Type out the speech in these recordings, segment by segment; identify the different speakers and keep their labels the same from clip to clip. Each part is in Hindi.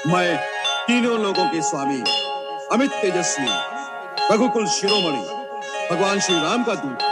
Speaker 1: मैं तीनों लोगों के स्वामी अमित तेजस्वी रघुकुल शिरोमणि भगवान श्री राम का दूत।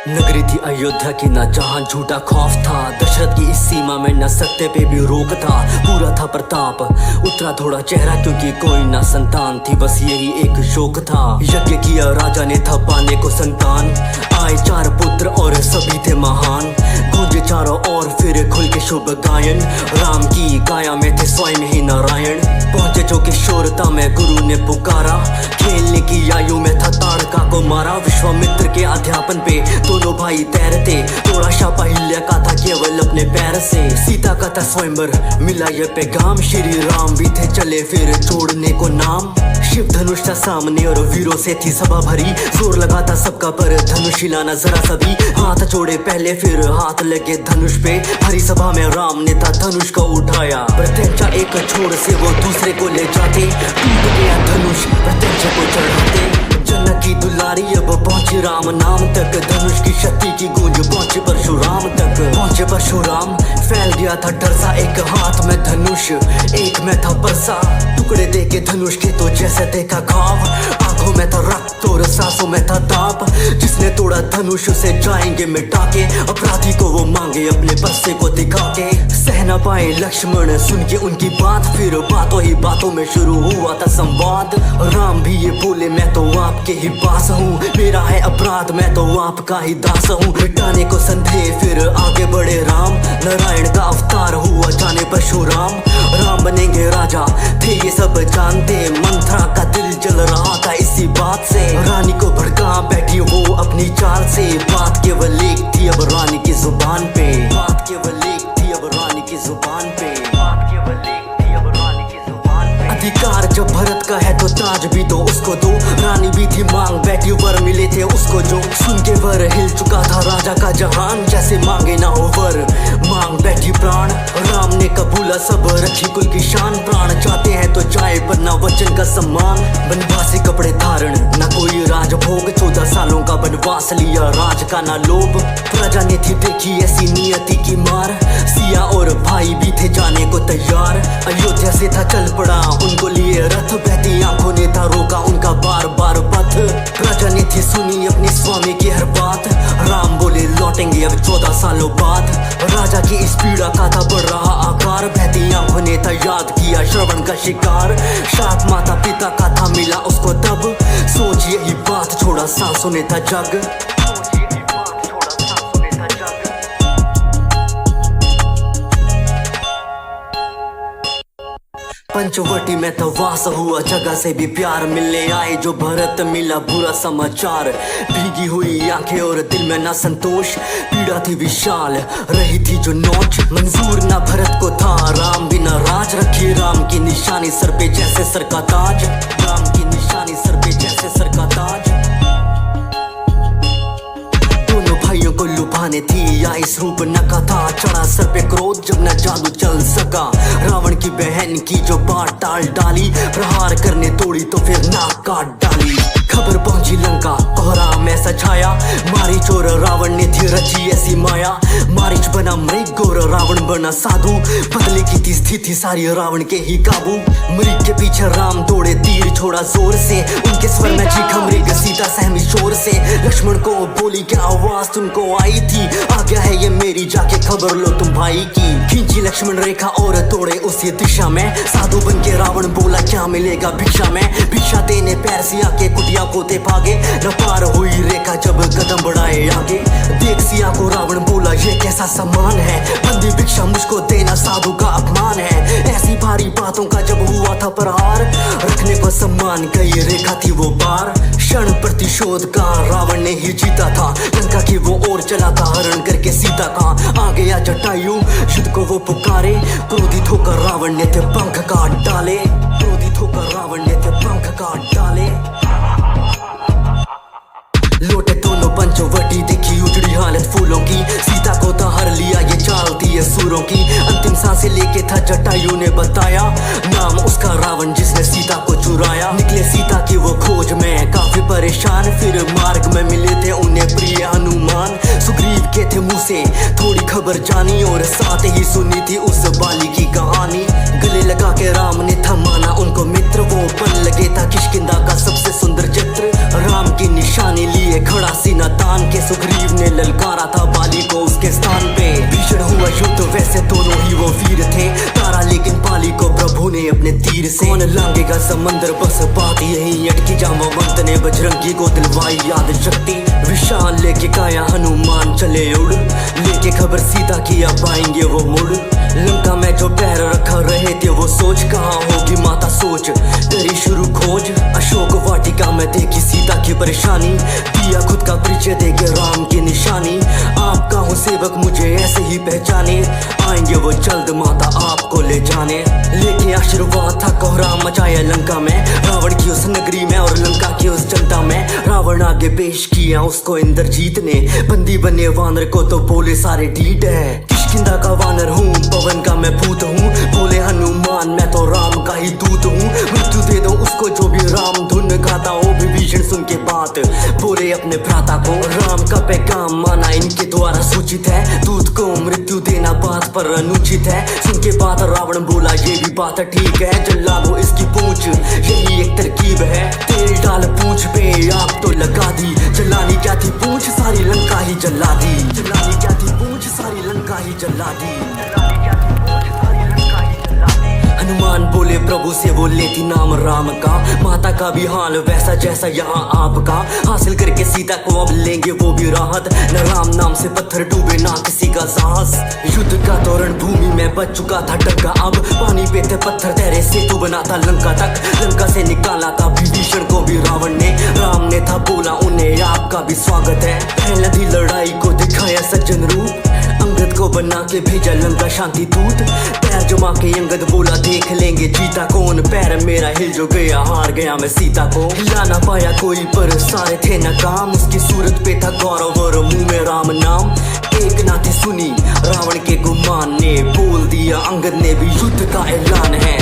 Speaker 2: नगरी थी अयोध्या की न जहां झूठा खौफ था। दशरथ की इस सीमा में न सत्य पे भी रोक था। पूरा था प्रताप, उतरा थोड़ा चेहरा क्योंकि कोई ना संतान थी, बस यही एक शोक था। यज्ञ किया राजा ने था पाने को संतान। आए 4 पुत्र और सभी थे महान। गूंजे चारों ओर फिर खुल के शुभ गायन। राम की काया में थे स्वयं ही नारायण। पहुंचे जो किशोरता में गुरु ने पुकारा। खेलने की आयु में था ताड़का को मारा। विश्वामित्र के अध्यापन पे दोनों भाई तैरते। तोड़ा शापा हिल्या का था केवल अपने पैर से। सीता का था स्वयंवर मिला ये पैगाम। श्री राम भी थे चले फिर छोड़ने को नाम। शिव धनुष था सामने और वीरों से थी सभा भरी। जोर लगा था सबका पर धनुष हिलाना जरा सभी। हाथ जोड़े पहले फिर हाथ लगे धनुष पे। हरी सभा में राम ने था धनुष को उठाया। प्रत्यक्षा एक छोर से वो दूसरे को ले जाते। टूट गया धनुष प्रत्यक्षा को चढ़ाते। जनक की दुलारी अब पहुंची राम नाम तक। धनुष की शक्ति की गूंज पहुंचे परशुराम तक। पहुंचे परशुराम फैल गया था डर सा। एक हाथ में धनुष एक में था परसा। टुकड़े दे के धनुष के तो जैसे देखा घाव। आंखों में था रक्त और सांसों में था ताप। जिसने तोड़ा धनुष उसे जाएंगे मिटा के। अपराधी को वो मांगे अपने परसे को दिखा के। सह न पाए लक्ष्मण सुन के उनकी बात। फिर बातों ही बातों में शुरू हुआ था संवाद। राम भी ये बोले मैं तो आपके ही पास हूँ। मेरा है अपराध मैं तो आपका ही दास हूँ। मिटाने को संदेह फिर आगे बढ़े राम। नारायण का अवतार हुआ जाने परशुराम। राम बनेंगे राजा थे ये सब जानते। मंथरा का दिल जल रहा था इसी बात से। रानी को भड़का बैठी वो अपनी चाल से। बात केवल एक थी अब रानी की जुबान पे। बात केवल एक थी अब रानी की जुबान पे। बात केवल एक थी अब रानी की जुबान पे। अधिकार जब भरत का है तो ताज भी दो उसको दो। रानी भी थी मांग बैठी वर मिले थे उसको जो। सुन के वर हिल चुका था राजा का जहान। जैसे मांगे ना हो वर मांग बैठी प्राण। राम ने कबूला सब रखी कुल की शान। प्राण चाहते हैं तो जाए पर ना वचन का सम्मान। बनवासी कपड़े धारण ना कोई राजभोग। 14 सालों का बनवास लिया राज का ना लोभ। प्रजा ने थी देखी ऐसी नियति की मार। सिया और भाई भी थे जाने को तैयार। अयोध्या से था चल पड़ा उनको लिए रथ। बहती आंखों ने था रोका उनका बार बार पथ। प्रजा ने थी सुनी अपने स्वामी की हर बात। राम बोले लौटेंगे अब 14 सालों बाद। राजा की इस पीड़ा का था बढ़ रहा आकार। बहती आंखों ने था याद किया श्रवण का शिकार। शाप माता पिता का था मिला उसको तब। सोच यही बात छोड़ा सांसों ने था जग। पंचवटी में तो वास हुआ जगह से भी प्यार। मिलने आए जो भरत मिला बुरा समाचार। भीगी हुई आंखें और दिल में ना संतोष। पीड़ा थी विशाल रही थी जो नोच। मंजूर ना भरत को था राम बिना राज। रखी राम की निशानी सर पे जैसे सर का ताज। राम की निशानी सर पे जैसे सर का ताज। भाइयों को लुभाने थी या इस रूप नका था। चढ़ा सर पे क्रोध जब न जादू चल सका। रावण की बहन की जो बात टाल डाली। प्रहार करने तोड़ी तो फिर नाक काट डाली। खबर पहुंची लंका कोहरा में सछाया। मारीच और रावण ने थी रची ऐसी माया। मारीच बना मृग और रावण बना साधु। बदले की थी स्थिति सारी रावण के ही काबू। मृग के पीछे राम दौड़े तीर छोड़ा जोर से। उनके स्वर में चीखा मृग सीता सहमी शोर से। लक्ष्मण को बोली क्या आवाज तुमको आई थी। आ गया है ये मेरी जाके खबर लो तुम भाई की। खींची लक्ष्मण रेखा और तोड़े उसी दिशा में। साधु बन के रावण बोला क्या मिलेगा भिक्षा में। भिक्षा देने पैर सिया के कुटिया को दे भागे। न पार हुई रेखा जब कदम बढ़ाए आगे। देख सिया को रावण बोला ये कैसा सम्मान है। बंदी भिक्षा मुझको देना साधु का अपमान है। ऐसी भारी बातों का जब हुआ था प्रहार। रखने को सम्मान गई रेखा थी वो पार। क्षण प्रतिशोध का रावण ने ही जीता था। लंका की वो ओर चला था हरण करके सीता का। आ गया जटायु युद्ध को वो पुकारे। क्रोधित होकर रावण ने थे पंख काट डाले। क्रोधित होकर रावण ने थे पंख काट डाले। लौटे दोनों पंचवटी देखी उजड़ी हालत फूलों की। सीता को तो हर लिया ये चाल थी ये सूरों की। अंतिम सांसें लेके था जटायु ने बताया। नाम उसका रावण जिसने सीता को चुराया। निकले सीता की वो खोज में काफी परेशान। फिर मार्ग में मिले थे उन्हें प्रिय हनुमान। सुग्रीव के थे मुंह से थोड़ी खबर जानी और साथ ही सुनी थी उस बाली की कहानी। सुग्रीव ने ललकारा था बाली को उसके स्थान पे। भीषण हुआ युद्ध, वैसे दोनों ही वो वीर थे, तारा लेकिन पाली को प्रभु ने अपने तीर से। कौन लांगेगा समंदर, बस बात यही अटकी, जामवंत ने बजरंगी को दिलवाई याद शक्ति। विशाल लेके काया हनुमान चले उड़, लेके खबर सीता की अब आएंगे वो मुड़। लंका में जो पैर रखा रहे थे वो सोच, कहाँ होगी माता सोच, तेरी शुरू खोज। अशोक वाटिका में देखी सीता की परेशानी, दिया खुद का परिचय देके राम की निशानी। आपका हूँ सेवक मुझे ऐसे ही पहचाने, आएंगे वो जल्द माता आपको ले जाने। लेके आशीर्वाद था कोहराम मचाया लंका में, रावण की उस नगरी में और लंका की उस जनता में। रावण आगे पेश किया उसको इंद्रजीत ने, बंदी बने वानर को तो बोले सारे ढीठ है। किष्किंधा का वानर हूँ, पवन का मैं भूत हूँ, बोले हनुमान मैं तो राम का ही दूत हूँ। मृत्यु दे दो उसको जो भी राम धुन गाता हो। विभीषण सुन के बात बोले अपने भ्राता को, राम का पैगाम माना इनके द्वारा सूचित है, दूत को मृत्यु देना बात पर अनुचित है। सुन के बात रावण बोला ये भी बात ठीक है, जला दो इसकी पूंछ यही एक तरकीब है। तेल डाल पूंछ पे आग तो लगा दी, जलानी क्या थी पूंछ सारी लंका ही जला दी। जलानी क्या थी पूंछ सारी लंका ही जला दी। हनुमान बोले प्रभु से वो लेती नाम राम का, माता का भी हाल वैसा जैसा यहाँ आपका। हासिल करके सीता को अब लेंगे वो भी राहत, न राम नाम से पत्थर डूबे ना किसी का साहस। युद्ध का तोरण भूमि में बच चुका था डंका, अब पानी पे थे पत्थर तेरे सेतु बना था लंका तक। लंका से निकाला था विभीषण को भी रावण ने, राम ने था बोला उन्हें आपका भी स्वागत है। पहले थी लड़ाई को दिखाया सज्जन रूप, अंगद को बना के भेजा लंका शांति दूत। पैर जमा के अंगद बोला देख लेंगे जीता कौन, पैर मेरा हिल जो गया हार गया मैं सीता को। हिला ना पाया कोई पर सारे थे नाकाम, उसकी सूरत पे था गौरव और मुंह में राम नाम। एक ना थी सुनी रावण के गुमान ने, बोल दिया अंगद ने भी युद्ध का ऐलान है।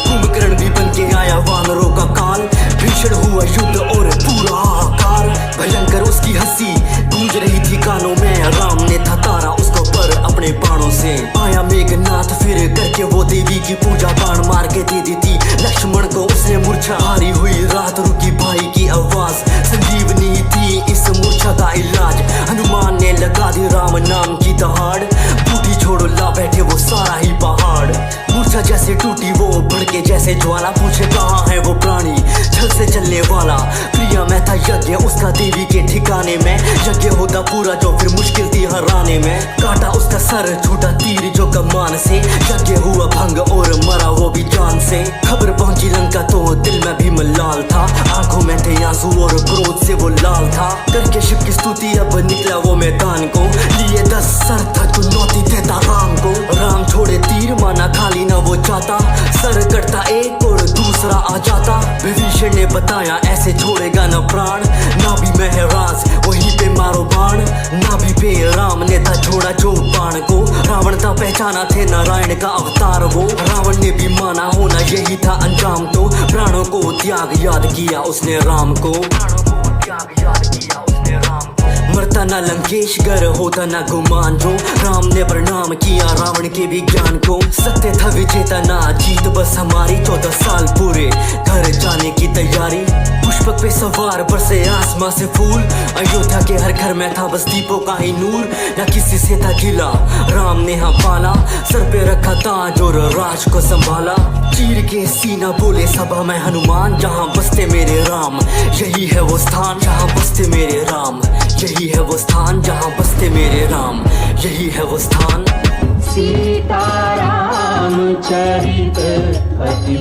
Speaker 2: कुंभकर्ण भी बन के आया वानरों का काल, भीषण हुआ युद्ध और पूरा हाहाकार। भयंकर उसकी हंसी गूंज रही थी कानों में, राम ने था तारा उसको पर अपने बाणों से। आया मेघनाथ फिर करके वो देवी की पूजा, बाण मार के दे दी थी लक्ष्मण को उसने मूर्छा। हारी हुई रात रुकी भाई की आवाज, संजीवनी थी इस मूर्छा का इलाज। हनुमान ने लगा दी राम नाम की दहाड़, बूटी छोड़ो ला बैठे वो सारा ही पहाड़। मूर्छा जैसे टूटी वो भड़के जैसे ज्वाला, पूछे कहाँ है वो प्राणी छल से चलने वाला। प्रिया में था यज्ञ उसका देवी के ठिकाने में, यज्ञ होता पूरा जो फिर मुश्किल थी हराने में। काटा उसका सर छूटा तीर जो कमान से, यज्ञ हुआ भंग और मरा वो भी जान से। खबर पहुंची लंका तो दिल में भी मलाल था, आंखों में थे आंसू और क्रोध से वो लाल था। करके शिव की स्तुति अब निकला वो मैदान को, लिए 10 सर था चुनौती देता राम को। राम छोड़े तीर माना खाली न वो चाहता, सर कटता एक और दूसरा आ जाता। विभीषण ने बताया ऐसे छोड़ेगा न प्राण, ना भी महराज वहीं पे मारो बाण। ना भी पे राम ने था छोड़ा जो बाण को, रावण था पहचाना थे नारायण का अवतार वो। रावण ने भी माना होना यही था अंजाम, तो प्राणों को त्याग याद किया उसने राम को। मरता ना लंकेश गर होता ना गुमान, जो राम ने प्रणाम किया रावण के विज्ञान को। सत्य था विजेता ना जीत बस हमारी, 14 साल पूरे घर जाने की तैयारी। पुष्पक पे सवार बरसे आसमां से फूल, अयोध्या के हर घर में था बस दीपों का ही नूर। न किसी से था गिला राम ने हाँ पाला, सर पे रखा ताज और राज को संभाला। चीर के सीना बोले सभा में हनुमान, जहाँ बसते मेरे राम यही है वो स्थान। जहाँ बसते मेरे राम यही है वो स्थान, जहाँ बसते मेरे राम यही है वो स्थान।
Speaker 3: सीताराम चरित अति